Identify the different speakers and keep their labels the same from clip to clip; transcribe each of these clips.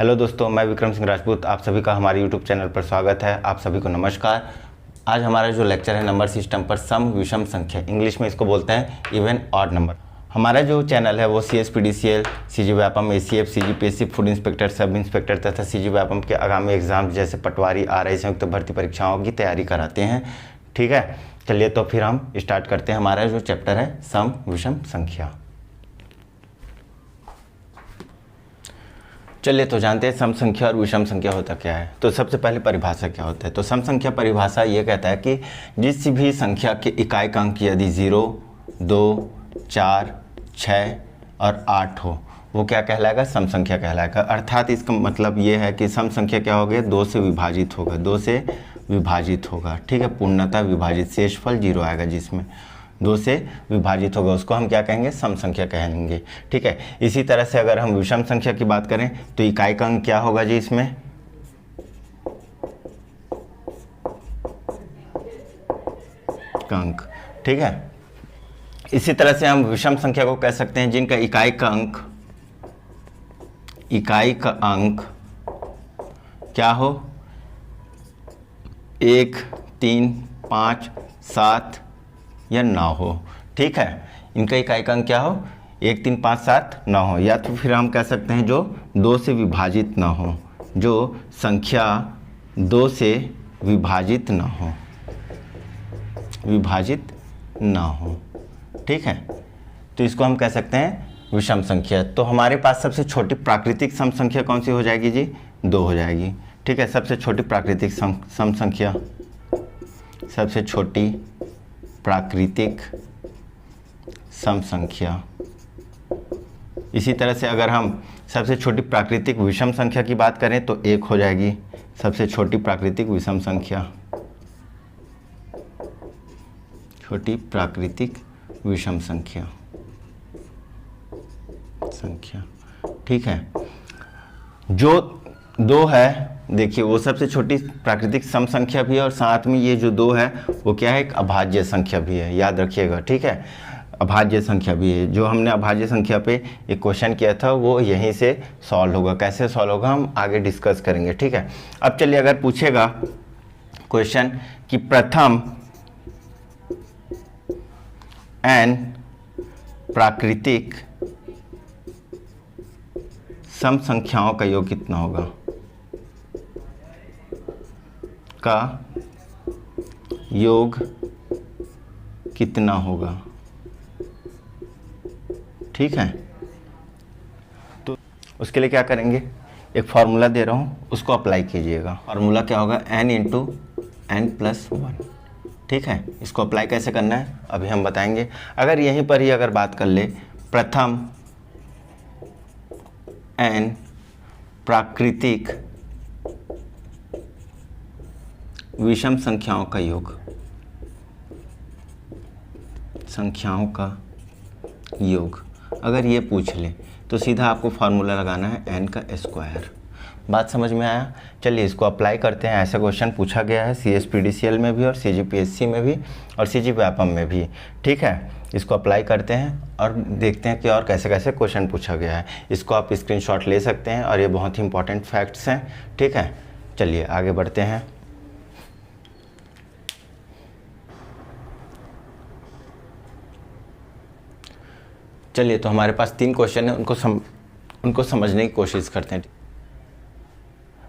Speaker 1: Hello दोस्तों, मैं विक्रम सिंह राजपूत। आप सभी का हमारे यूट्यूब चैनल पर स्वागत है। आप सभी को नमस्कार। आज हमारा जो लेक्चर है नंबर सिस्टम पर, सम विषम संख्या, इंग्लिश में इसको बोलते हैं इवन ऑड नंबर। हमारा जो चैनल है वो CSPDCL, CG Vyapam, ACF, CGPSC, food inspector, sub inspector तथा CG व्यापम के आगामी एग्जाम जैसे पटवारी, RI संयुक्त भर्ती परीक्षाओं की तैयारी कराते हैं। ठीक है, चलिए तो फिर हम स्टार्ट करते हैं। हमारा जो चैप्टर है सम विषम संख्या। चलिए तो जानते हैं सम संख्या और विषम संख्या होता क्या है। तो सबसे पहले परिभाषा क्या होता है। तो सम संख्या परिभाषा ये कहता है कि जिस भी संख्या के इकाई का अंक यदि 0, 2, 4, 6 और 8 हो, वो क्या कहलाएगा? सम संख्या कहलाएगा। अर्थात इसका मतलब ये है कि सम संख्या क्या हो गया? 2 से विभाजित होगा, 2 से विभाजित होगा। ठीक है, पूर्णतः विभाजित, शेषफल 0 आएगा। जिसमें 2 से विभाजित होगा उसको हम क्या कहेंगे? सम संख्या कहेंगे। ठीक है, इसी तरह से अगर हम विषम संख्या की बात करें तो इकाई का अंक क्या होगा जी? इसमें अंक। ठीक है, इसी तरह से हम विषम संख्या को कह सकते हैं जिनका इकाई का अंक क्या हो? 1, 3, 5, 7 या 9 हो। ठीक है, इनका इकाई का अंक क्या हो? 1, 3, 5, 7, 9 हो। या तो फिर हम कह सकते हैं जो 2 से विभाजित ना हो, जो संख्या 2 से विभाजित ना हो, ठीक है, तो इसको हम कह सकते हैं विषम संख्या। तो हमारे पास सबसे छोटी प्राकृतिक सम संख्या कौन सी हो जाएगी जी? 2 हो जाएगी। ठीक है, सबसे छोटी प्राकृतिक सम संख्या, सबसे छोटी प्राकृतिक सम संख्या। इसी तरह से अगर हम सबसे छोटी प्राकृतिक विषम संख्या की बात करें तो 1 हो जाएगी सबसे छोटी प्राकृतिक विषम संख्या, छोटी प्राकृतिक विषम संख्या। ठीक है, जो 2 है, देखिए वो सबसे छोटी प्राकृतिक सम संख्या भी है और साथ में ये जो 2 है वो क्या है? एक अभाज्य संख्या भी है, याद रखिएगा। ठीक है, अभाज्य संख्या भी है। जो हमने अभाज्य संख्या पे एक क्वेश्चन किया था वो यहीं से सॉल्व होगा। कैसे सॉल्व होगा हम आगे डिस्कस करेंगे। ठीक है, अब चलिए अगर पूछेगा क्वेश्चन कि प्रथम n प्राकृतिक सम संख्याओं का योग कितना होगा? का योग कितना होगा? ठीक है, तो उसके लिए क्या करेंगे? एक फार्मूला दे रहा हूँ, उसको अप्लाई कीजिएगा। फार्मूला क्या होगा? n × n+1। ठीक है, इसको अप्लाई कैसे करना है अभी हम बताएंगे। अगर यहीं पर ही अगर बात कर ले, प्रथम n प्राकृतिक विषम संख्याओं का योग, अगर ये पूछ ले तो सीधा आपको फार्मूला लगाना है n का स्क्वायर। बात समझ में आया? चलिए इसको अप्लाई करते हैं। ऐसा क्वेश्चन पूछा गया है CSPDCL में भी और CGPSC में भी और CG व्यापम में भी। ठीक है, इसको अप्लाई करते हैं और देखते हैं कि और कैसे कैसे क्वेश्चन पूछा गया है। इसको आप स्क्रीनशॉट ले सकते हैं और ये बहुत ही इंपॉर्टेंट फैक्ट्स हैं। ठीक है, चलिए आगे बढ़ते हैं। चलिए तो हमारे पास 3 क्वेश्चन है, उनको समझने की कोशिश करते हैं।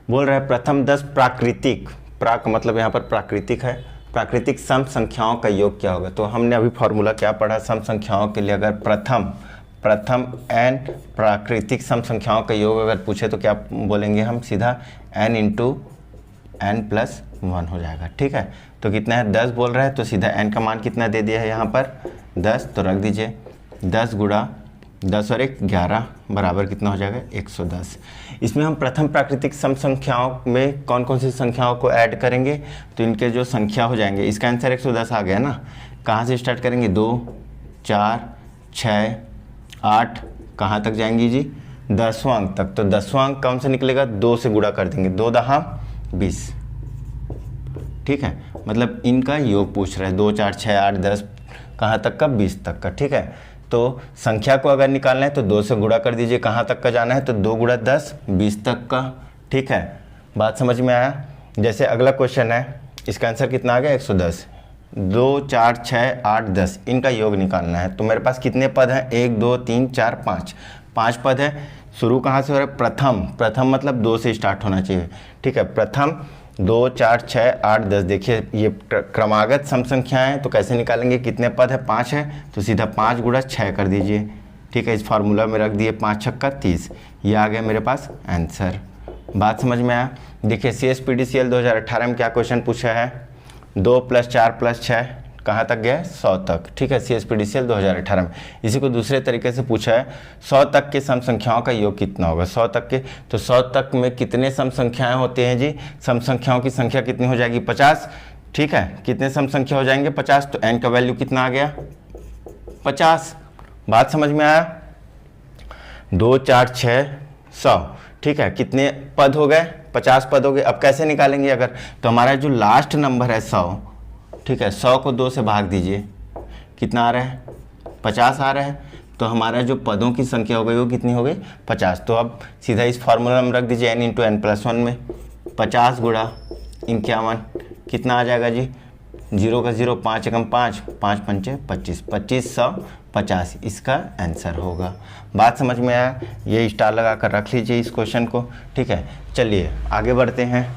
Speaker 1: बोल रहा है प्रथम 10 प्राकृतिक, प्राक मतलब यहाँ पर प्राकृतिक है, प्राकृतिक सम संख्याओं का योग क्या होगा? तो हमने अभी फॉर्मूला क्या पढ़ा? सम संख्याओं के लिए अगर प्रथम n प्राकृतिक सम संख्याओं का योग अगर पूछे तो क्या बोलेंगे हम? सीधा n × n+1 हो जाएगा। ठीक है, तो कितना है? 10 बोल रहा है तो सीधा n का मान कितना दे दिया है यहाँ पर? 10। तो रख दीजिए 10 × 10 और 1 11 बराबर कितना हो जाएगा? 110। इसमें हम प्रथम प्राकृतिक सम संख्याओं में कौन कौन सी संख्याओं को ऐड करेंगे? तो इनके जो संख्या हो जाएंगे, इसका आंसर 110 आ गया ना। कहाँ से स्टार्ट करेंगे? 2, 4, 6, 8, कहाँ तक जाएंगी जी? 10वां अंक तक। तो 10वां अंक कौन से निकलेगा? 2 से गुणा कर देंगे, 2 दहा 20। ठीक है, मतलब इनका योग पूछ रहा है। 2, 4, 6, 8, 10 कहाँ तक का? 20 तक का। ठीक है, तो संख्या को अगर निकालना है तो 2 से गुणा कर दीजिए, कहाँ तक का जाना है तो 2 गुणा 10 20 तक का। ठीक है, बात समझ में आया। जैसे अगला क्वेश्चन है, इसका आंसर कितना आ गया 110। 2 4 6 8 10 इनका योग निकालना है। तो मेरे पास कितने पद हैं 1 2 3 4 5, 5 पद है। शुरू कहाँ से हो रहा है, प्रथम, प्रथम मतलब 2 से स्टार्ट होना चाहिए। ठीक है, प्रथम 2 4 6 8 10। देखिए ये क्रमागत सम संख्याएं हैं, तो कैसे निकालेंगे, कितने पद है 5 है, तो सीधा 5 गुणा 6 कर दीजिए। ठीक है, इस फार्मूला में रख दिए, 5 छक्का 30, ये आ गया मेरे पास आंसर। बात समझ में आया। देखिए CSPDCL 2018 में क्या क्वेश्चन पूछा है, 2 + 4 + 6 कहाँ तक गया, 100 तक। ठीक है, CSPDCL 2018 में। इसी को दूसरे तरीके से पूछा है, 100 तक के सम संख्याओं का योग कितना होगा। 100 तक के, तो 100 तक में कितने सम संख्याएं होते हैं जी, सम संख्याओं की संख्या कितनी हो जाएगी 50। ठीक है, कितने सम संख्या हो जाएंगे 50, तो n का वैल्यू कितना आ गया 50। बात समझ में आया। 2 4 6 100। ठीक है, कितने पद हो गए 50 पद हो गए। अब कैसे निकालेंगे, अगर तो हमारा जो लास्ट नंबर है 100, ठीक है, 100 को 2 से भाग दीजिए, कितना आ रहा है 50 आ रहा है। तो हमारा जो पदों की संख्या हो गई वो कितनी हो गई 50। तो अब सीधा इस फार्मूला में रख दीजिए n × n+1 में 50 गुणा 51 कितना आ जाएगा जी, 0 का 0, 5 एकम 5, 5 पंचे 25, 2550 इसका आंसर होगा। बात समझ में आया। ये स्टार लगा कर रख लीजिए इस क्वेश्चन को। ठीक है, चलिए आगे बढ़ते हैं।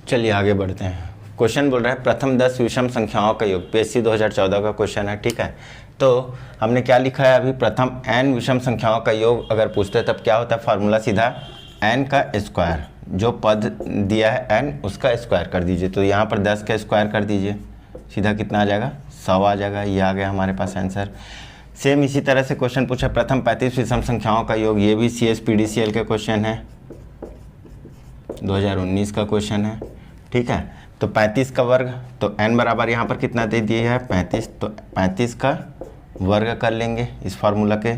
Speaker 1: चलिए आगे बढ़ते हैं। क्वेश्चन बोल रहा है प्रथम 10 विषम संख्याओं का योग, PSC 2014 का क्वेश्चन है। ठीक है, तो हमने क्या लिखा है अभी, प्रथम n विषम संख्याओं का योग अगर पूछते हैं तब क्या होता है, फार्मूला सीधा n का स्क्वायर, जो पद दिया है n उसका स्क्वायर कर दीजिए। तो यहाँ पर 10 का स्क्वायर कर दीजिए, सीधा कितना आ जाएगा 100 आ जाएगा। ये आ गया हमारे पास आंसर। सेम इसी तरह से क्वेश्चन पूछा प्रथम 35 विषम संख्याओं का योग, ये भी CSPDCL का क्वेश्चन है, 2019 का क्वेश्चन है। ठीक है, तो 35 का वर्ग, तो n बराबर यहाँ पर कितना दे दिए है 35, तो 35 का वर्ग कर लेंगे इस फार्मूला के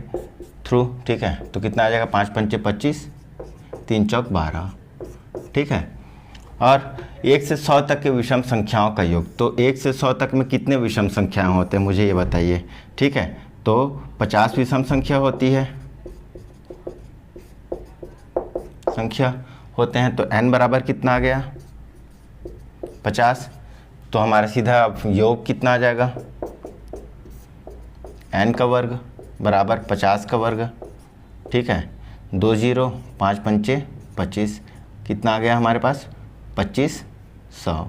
Speaker 1: थ्रू। ठीक है, तो कितना आ जाएगा 5 पंचे 25, 3 चौक 12। ठीक है, और 1 से 100 तक के विषम संख्याओं का योग, तो 1 से 100 तक में कितने विषम संख्याएं होते हैं मुझे ये बताइए। ठीक है, तो 50 विषम संख्या होती है, संख्या होते हैं। तो n बराबर कितना आ गया 50, तो हमारा सीधा योग कितना आ जाएगा, n का वर्ग बराबर 50 का वर्ग। ठीक है, 2 0, 5 पंचे 25, कितना आ गया हमारे पास 2500,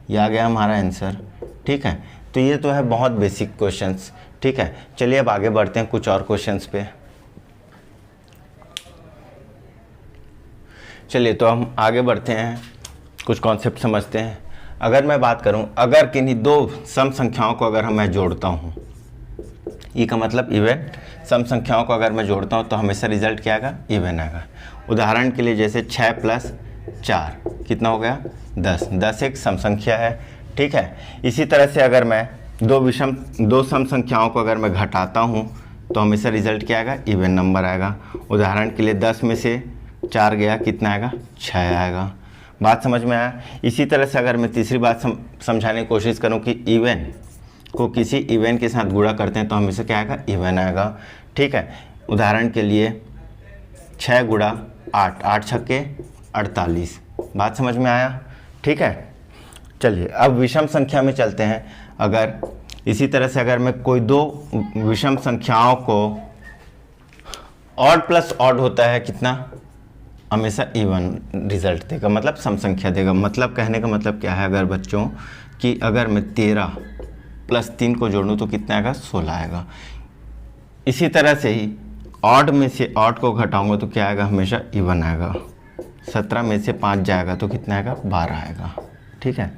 Speaker 1: ये आ गया हमारा आंसर। ठीक है, तो ये तो है बहुत बेसिक क्वेश्चंस। ठीक है, चलिए अब आगे बढ़ते हैं कुछ और क्वेश्चंस पे। चलिए तो हम आगे बढ़ते हैं, कुछ कॉन्सेप्ट समझते हैं। अगर मैं बात करूं, अगर किन्हीं दो सम संख्याओं को अगर मैं जोड़ता हूं, ई का मतलब इवन, सम संख्याओं को अगर मैं जोड़ता हूं तो हमेशा रिजल्ट क्या आएगा, इवन आएगा। उदाहरण के लिए जैसे 6 + 4 कितना हो गया 10, 10 एक सम संख्या है। ठीक है, इसी तरह से अगर मैं दो सम संख्याओं को अगर मैं घटाता हूं तो हमेशा रिजल्ट क्या आएगा, इवन नंबर आएगा। उदाहरण के लिए 10 में से 4 गया, कितना आएगा 6 आएगा। बात समझ में आया। इसी तरह से अगर मैं तीसरी बात समझाने की कोशिश करूं कि इवन को किसी इवन के साथ गुणा करते हैं तो हमेशा क्या आएगा, इवन आएगा। ठीक है, उदाहरण के लिए 6 गुणा 8, 8 छक्के 48। बात समझ में आया। ठीक है, चलिए अब विषम संख्या में चलते हैं। अगर इसी तरह से अगर मैं कोई दो विषम संख्याओं को ऑड प्लस ऑड होता है कितना, हमेशा इवन रिजल्ट देगा, मतलब सम संख्या देगा। मतलब कहने का मतलब क्या है अगर बच्चों कि अगर मैं 13 + 3 को जोड़ूं तो कितना आएगा 16 आएगा। इसी तरह से ही ऑड में से ऑड को घटाऊंगा तो क्या आएगा, हमेशा इवन आएगा। 17 में से 5 जाएगा तो कितना आएगा, 12 आएगा। ठीक है,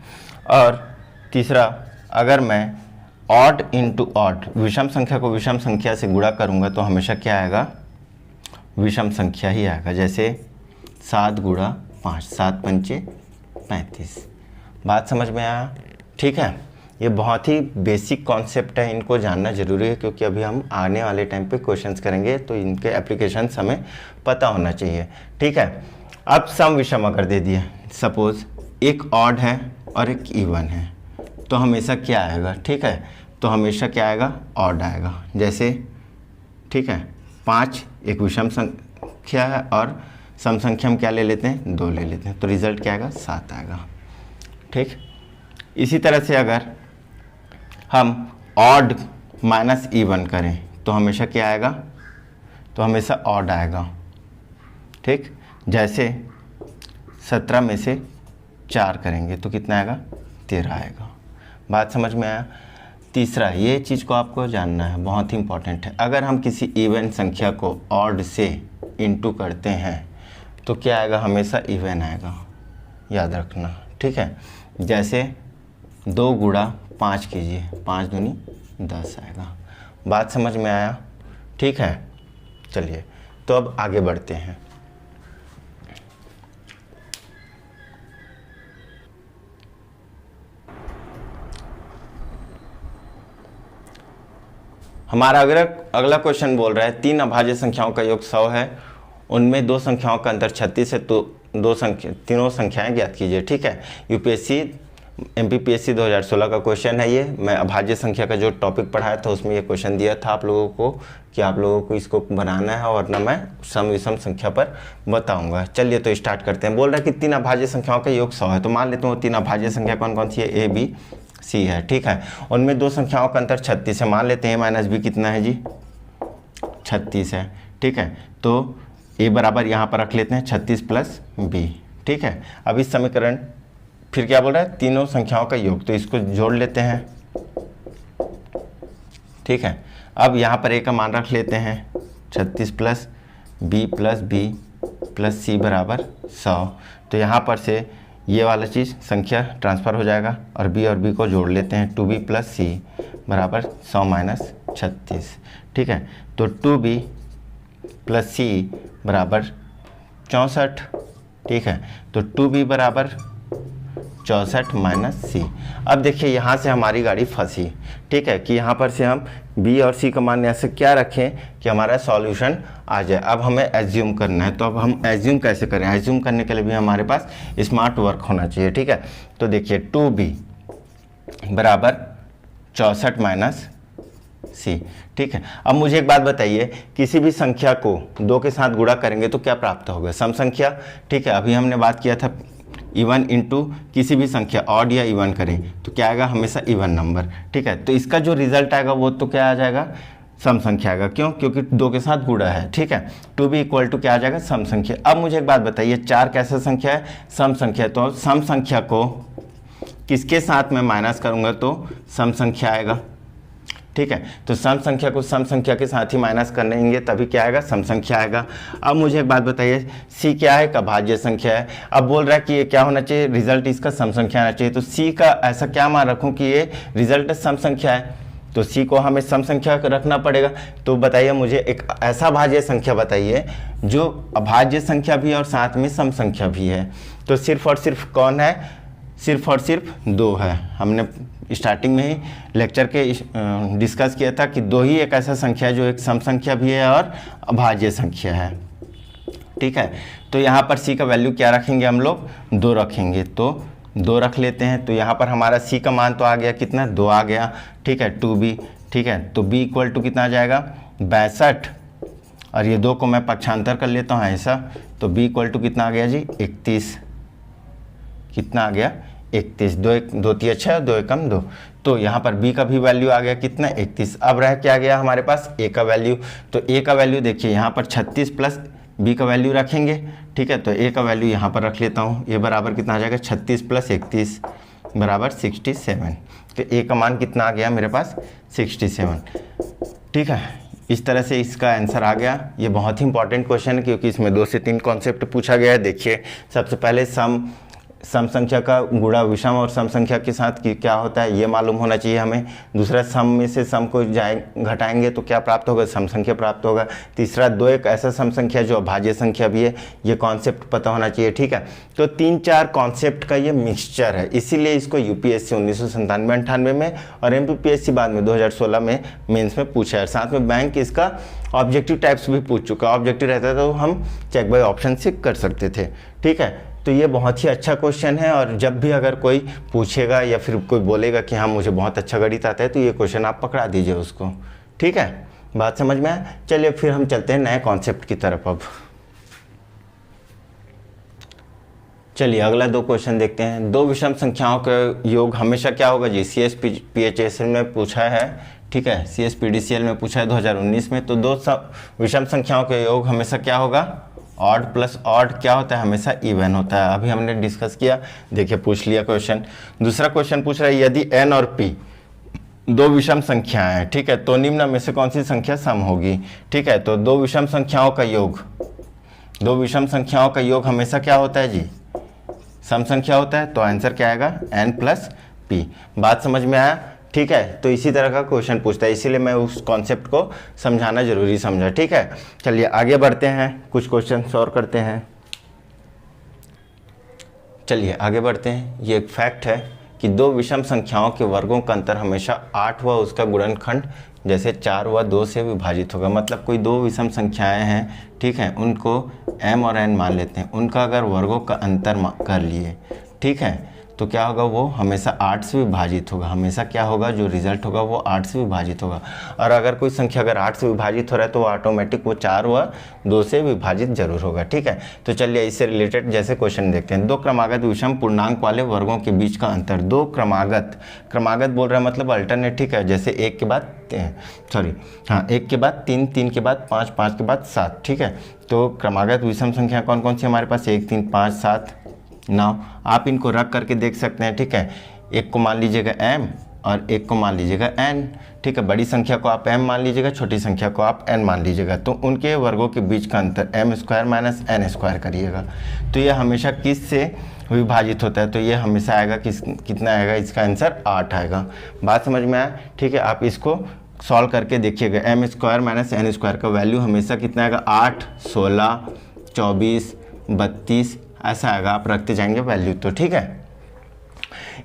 Speaker 1: और तीसरा अगर मैं ऑड इंटू ऑड, विषम संख्या को विषम संख्या से गुणा करूंगा तो हमेशा क्या आएगा, विषम संख्या ही आएगा। जैसे 7 गुणा 5, 7 पंचे 35। बात समझ में आया। ठीक है, ये बहुत ही बेसिक कॉन्सेप्ट है, इनको जानना जरूरी है क्योंकि अभी हम आने वाले टाइम पे क्वेश्चंस करेंगे तो इनके एप्लीकेशंस हमें पता होना चाहिए। ठीक है, अब सम विषम अगर दे दिए, सपोज एक ऑड है और एक इवन है, तो हमेशा क्या आएगा, ठीक है, तो हमेशा क्या आएगा, ऑड आएगा। जैसे ठीक है 5 एक विषम संख्या है और सम संख्या हम क्या ले लेते हैं, 2 ले लेते हैं, तो रिजल्ट क्या आएगा, 7 आएगा। ठीक, इसी तरह से अगर हम ऑड माइनस इवन करें तो हमेशा क्या आएगा, तो हमेशा ऑड आएगा। ठीक, जैसे 17 में से 4 करेंगे तो कितना आएगा, 13 आएगा। बात समझ में आया। तीसरा, ये चीज़ को आपको जानना है, बहुत ही इंपॉर्टेंट है। अगर हम किसी इवन संख्या को ऑड से इंटू करते हैं तो क्या आएगा, हमेशा इवन आएगा, याद रखना। ठीक है, जैसे 2 गुणा 5 कीजिए, 5 दूनी 10 आएगा। बात समझ में आया। ठीक है, चलिए तो अब आगे बढ़ते हैं। हमारा अगला क्वेश्चन बोल रहा है 3 अभाज्य संख्याओं का योग 100 है, उनमें 2 संख्याओं का अंतर 36 है, तो तीनों संख्याएं ज्ञात कीजिए। ठीक है, यूपीएससी एमपीपीएससी 2016 का क्वेश्चन है ये। मैं अभाज्य संख्या का जो टॉपिक पढ़ाया था उसमें ये क्वेश्चन दिया था आप लोगों को कि आप लोगों को इसको बनाना है और ना मैं सम विषम संख्या पर बताऊंगा। चलिए तो स्टार्ट करते हैं। बोल रहा है कि 3 अभाज्य संख्याओं का योग 100 है, तो मान लेते हैं वो 3 अभाज्य संख्या कौन कौन सी है, ए बी सी है। ठीक है, उनमें 2 संख्याओं का अंतर 36 है, मान लेते हैं माइनस बी कितना है जी, 36 है। ठीक है, तो ए बराबर यहाँ पर रख लेते हैं 36 प्लस बी। ठीक है, अब इस समीकरण फिर क्या बोल रहा है, तीनों संख्याओं का योग, तो इसको जोड़ लेते हैं। ठीक है, अब यहाँ पर ए का मान रख लेते हैं 36 प्लस बी प्लस सी बराबर 100। तो यहाँ पर से ये वाला चीज़ संख्या ट्रांसफ़र हो जाएगा और बी को जोड़ लेते हैं, 2b प्लस सी बराबर 100 माइनस 36। ठीक है, तो 2b प्लस सी बराबर 64। ठीक है, तो 2b बराबर 64 माइनस सी। अब देखिए यहाँ से हमारी गाड़ी फंसी। ठीक है, कि यहाँ पर से हम बी और सी का मान ऐसे क्या रखें कि हमारा सॉल्यूशन आ जाए। अब हमें एज्यूम करना है, तो अब हम एज्यूम कैसे करें, एज्यूम करने के लिए भी हमारे पास स्मार्ट वर्क होना चाहिए। ठीक है, तो देखिए 2b बराबर 64 माइनस सी। ठीक है, अब मुझे एक बात बताइए, किसी भी संख्या को 2 के साथ गुणा करेंगे तो क्या प्राप्त होगा, सम संख्या। ठीक है, अभी हमने बात किया था इवन इंटू किसी भी संख्या ऑड या इवन करें तो क्या आएगा, हमेशा इवन नंबर। ठीक है, तो इसका जो रिजल्ट आएगा वो तो क्या आ जाएगा, सम संख्या आएगा। क्यों, क्योंकि 2 के साथ गुणा है। ठीक है, 2b इक्वल टू क्या आ जाएगा, सम संख्या। अब मुझे एक बात बताइए, 4 कैसा संख्या है, सम संख्या। तो सम संख्या को किसके साथ मैं माइनस करूंगा तो सम संख्या आएगा। ठीक है, तो सम संख्या को सम संख्या के साथ ही माइनस करेंगे तभी क्या आएगा, सम संख्या आएगा। अब मुझे एक बात बताइए, सी क्या है, अभाज्य संख्या है। अब बोल रहा है कि ये क्या होना चाहिए, रिजल्ट इसका सम संख्या आना चाहिए। तो सी का ऐसा क्या मान रखूं कि ये रिजल्ट सम संख्या है, तो सी को हमें सम संख्या रखना पड़ेगा। तो बताइए मुझे एक ऐसा अभाज्य संख्या बताइए जो अभाज्य संख्या भी और साथ में सम संख्या भी है। तो सिर्फ और सिर्फ कौन है, सिर्फ और सिर्फ 2 है। हमने स्टार्टिंग में ही लेक्चर के डिस्कस किया था कि 2 ही एक ऐसा संख्या है जो एक सम संख्या भी है और अभाज्य संख्या है। ठीक है, तो यहाँ पर सी का वैल्यू क्या रखेंगे हम लोग, 2 रखेंगे, तो 2 रख लेते हैं। तो यहाँ पर हमारा सी का मान तो आ गया कितना, 2 आ गया। ठीक है, 2b। ठीक है, तो b इक्वल टू कितना आ जाएगा, 62, और ये 2 को मैं पक्षांतर कर लेता हूँ ऐसा, तो b इक्वल टू कितना आ गया जी, 31। कितना आ गया, 31। 2 3 अच्छा, 2 एकम 2। तो यहाँ पर b का भी वैल्यू आ गया कितना, 31। अब रह क्या गया हमारे पास, a का वैल्यू। तो a का वैल्यू देखिए यहाँ पर 36 प्लस b का वैल्यू रखेंगे। ठीक है, तो a का वैल्यू यहाँ पर रख लेता हूँ, ये बराबर कितना आ जाएगा, 36 प्लस 31 बराबर 67। तो a का मान कितना आ गया मेरे पास, 67। ठीक है, इस तरह से इसका आंसर आ गया। ये बहुत ही इंपॉर्टेंट क्वेश्चन है क्योंकि इसमें 2 से 3 कॉन्सेप्ट पूछा गया है। देखिए सबसे पहले सम संख्या का गुणा विषम और सम संख्या के साथ क्या होता है ये मालूम होना चाहिए हमें। दूसरा, सम में से सम को घटाएंगे तो क्या प्राप्त होगा, सम संख्या प्राप्त होगा। तीसरा, 2 एक ऐसा सम संख्या जो अभाज्य संख्या भी है, ये कॉन्सेप्ट पता होना चाहिए। ठीक है, तो 3-4 कॉन्सेप्ट का ये मिक्सचर है, इसीलिए इसको यूपीएससी 1997-98 में और एमपीपीएससी बाद में 2016 में मेंस में पूछा है। साथ में बैंक इसका ऑब्जेक्टिव टाइप्स भी पूछ चुका। ऑब्जेक्टिव रहता है तो हम चेक बाय ऑप्शन से कर सकते थे। ठीक है, तो ये बहुत ही अच्छा क्वेश्चन है, और जब भी अगर कोई पूछेगा या फिर कोई बोलेगा कि हाँ मुझे बहुत अच्छा गणित आता है, तो ये क्वेश्चन आप पकड़ा दीजिए उसको। ठीक है, बात समझ में आया। चलिए फिर हम चलते हैं नए कॉन्सेप्ट की तरफ। अब चलिए अगला 2 क्वेश्चन देखते हैं। 2 विषम संख्याओं का योग हमेशा क्या होगा जी? CSPHSL में पूछा है, ठीक है, CSPDCL में पूछा है 2019 में। तो 2 विषम संख्याओं का योग हमेशा क्या होगा? ऑड प्लस ऑड क्या होता है? हमेशा इवन होता है। अभी हमने डिस्कस किया, देखिए पूछ लिया क्वेश्चन। दूसरा क्वेश्चन पूछ रहा है यदि n और p 2 विषम संख्याएं हैं, ठीक है, तो निम्न में से कौन सी संख्या सम होगी? ठीक है, तो 2 विषम संख्याओं का योग, 2 विषम संख्याओं का योग हमेशा क्या होता है जी? सम संख्या होता है। तो आंसर क्या आएगा? n plus p। बात समझ में आया? ठीक है, तो इसी तरह का क्वेश्चन पूछता है, इसीलिए मैं उस कॉन्सेप्ट को समझाना जरूरी समझा। ठीक है, चलिए आगे बढ़ते हैं, कुछ क्वेश्चन और करते हैं। चलिए आगे बढ़ते हैं। ये एक फैक्ट है कि 2 विषम संख्याओं के वर्गों का अंतर हमेशा 8 व उसका गुणनखंड जैसे 4 व 2 से विभाजित होगा। मतलब कोई 2 विषम संख्याएं हैं, ठीक है, उनको m और n मान लेते हैं, उनका अगर वर्गों का अंतर कर लिए, ठीक है, तो क्या होगा? वो हमेशा 8 से विभाजित होगा। हमेशा क्या होगा? जो रिजल्ट होगा वो 8 से विभाजित होगा। और अगर कोई संख्या अगर 8 से विभाजित हो रहा है तो वो ऑटोमेटिक वो 4 व 2 से विभाजित जरूर होगा। ठीक है, तो चलिए इससे रिलेटेड जैसे क्वेश्चन देखते हैं। 2 क्रमागत विषम पूर्णांक वाले वर्गों के बीच का अंतर। 2 क्रमागत, क्रमागत बोल रहा है मतलब अल्टरनेट, ठीक है, जैसे 1 के बाद 1 के बाद 3, 3 के बाद 5, 5 के बाद 7। ठीक है, तो क्रमागत विषम संख्या कौन कौन सी हमारे पास? 1, 3, 5, 7, 9। आप इनको रख करके देख सकते हैं। ठीक है, एक को मान लीजिएगा m और एक को मान लीजिएगा n। ठीक है, बड़ी संख्या को आप m मान लीजिएगा, छोटी संख्या को आप n मान लीजिएगा। तो उनके वर्गों के बीच का अंतर m² माइनस n² करिएगा। तो ये हमेशा किस से विभाजित होता है? तो ये हमेशा आएगा कितना आएगा? इसका आंसर 8 आएगा। बात समझ में आया? ठीक है, आप इसको सॉल्व करके देखिएगा। m² माइनस n² का वैल्यू हमेशा कितना आएगा? 8, 16, 24, 32 ऐसा आएगा। आप रखते जाएंगे वैल्यू तो। ठीक है,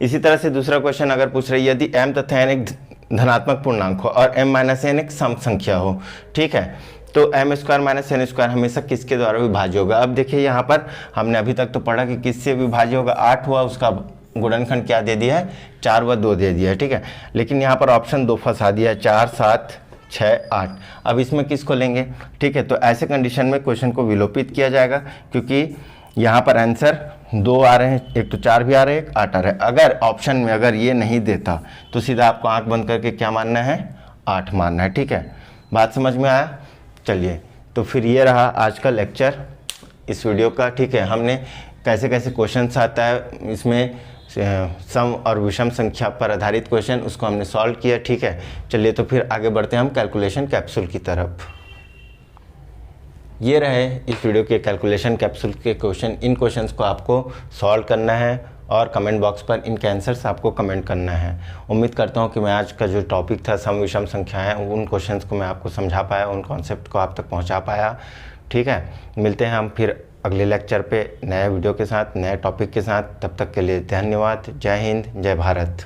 Speaker 1: इसी तरह से दूसरा क्वेश्चन अगर पूछ रही है यदि m तथा n एक धनात्मक पूर्णांक हो और m माइनस n एक सम संख्या हो, ठीक है, तो m² माइनस n² हमेशा किसके द्वारा विभाज्य होगा? अब देखिए यहाँ पर हमने अभी तक तो पढ़ा कि किससे विभाज्य होगा? 8 हुआ, उसका गुणनखंड क्या दे दिया है? 4 व 2 दे दिया है। ठीक है, लेकिन यहाँ पर ऑप्शन 2 फंसा दिया है, 4, 7, 6, 8। अब इसमें किसको लेंगे? ठीक है, तो ऐसे कंडीशन में क्वेश्चन को विलोपित किया जाएगा, क्योंकि यहाँ पर आंसर 2 आ रहे हैं, एक तो 4 भी आ रहे हैं, एक 8 आ रहा है। अगर ऑप्शन में अगर ये नहीं देता तो सीधा आपको आंख बंद करके क्या मानना है? 8 मानना है। ठीक है, बात समझ में आया? चलिए, तो फिर ये रहा आज का लेक्चर इस वीडियो का। ठीक है, हमने कैसे कैसे क्वेश्चंस आता है इसमें, सम और विषम संख्या पर आधारित क्वेश्चन, उसको हमने सॉल्व किया। ठीक है, चलिए तो फिर आगे बढ़ते हैं हम कैलकुलेशन कैप्सूल की तरफ। ये रहे इस वीडियो के कैलकुलेशन कैप्सूल के क्वेश्चन। इन क्वेश्चंस को आपको सॉल्व करना है और कमेंट बॉक्स पर इनके आंसर्स आपको कमेंट करना है। उम्मीद करता हूँ कि मैं आज का जो टॉपिक था सम विषम संख्याएं, उन क्वेश्चंस को मैं आपको समझा पाया, उन कॉन्सेप्ट को आप तक पहुँचा पाया। ठीक है, मिलते हैं हम फिर अगले लेक्चर पे नए वीडियो के साथ, नए टॉपिक के साथ। तब तक के लिए धन्यवाद। जय हिंद, जय भारत।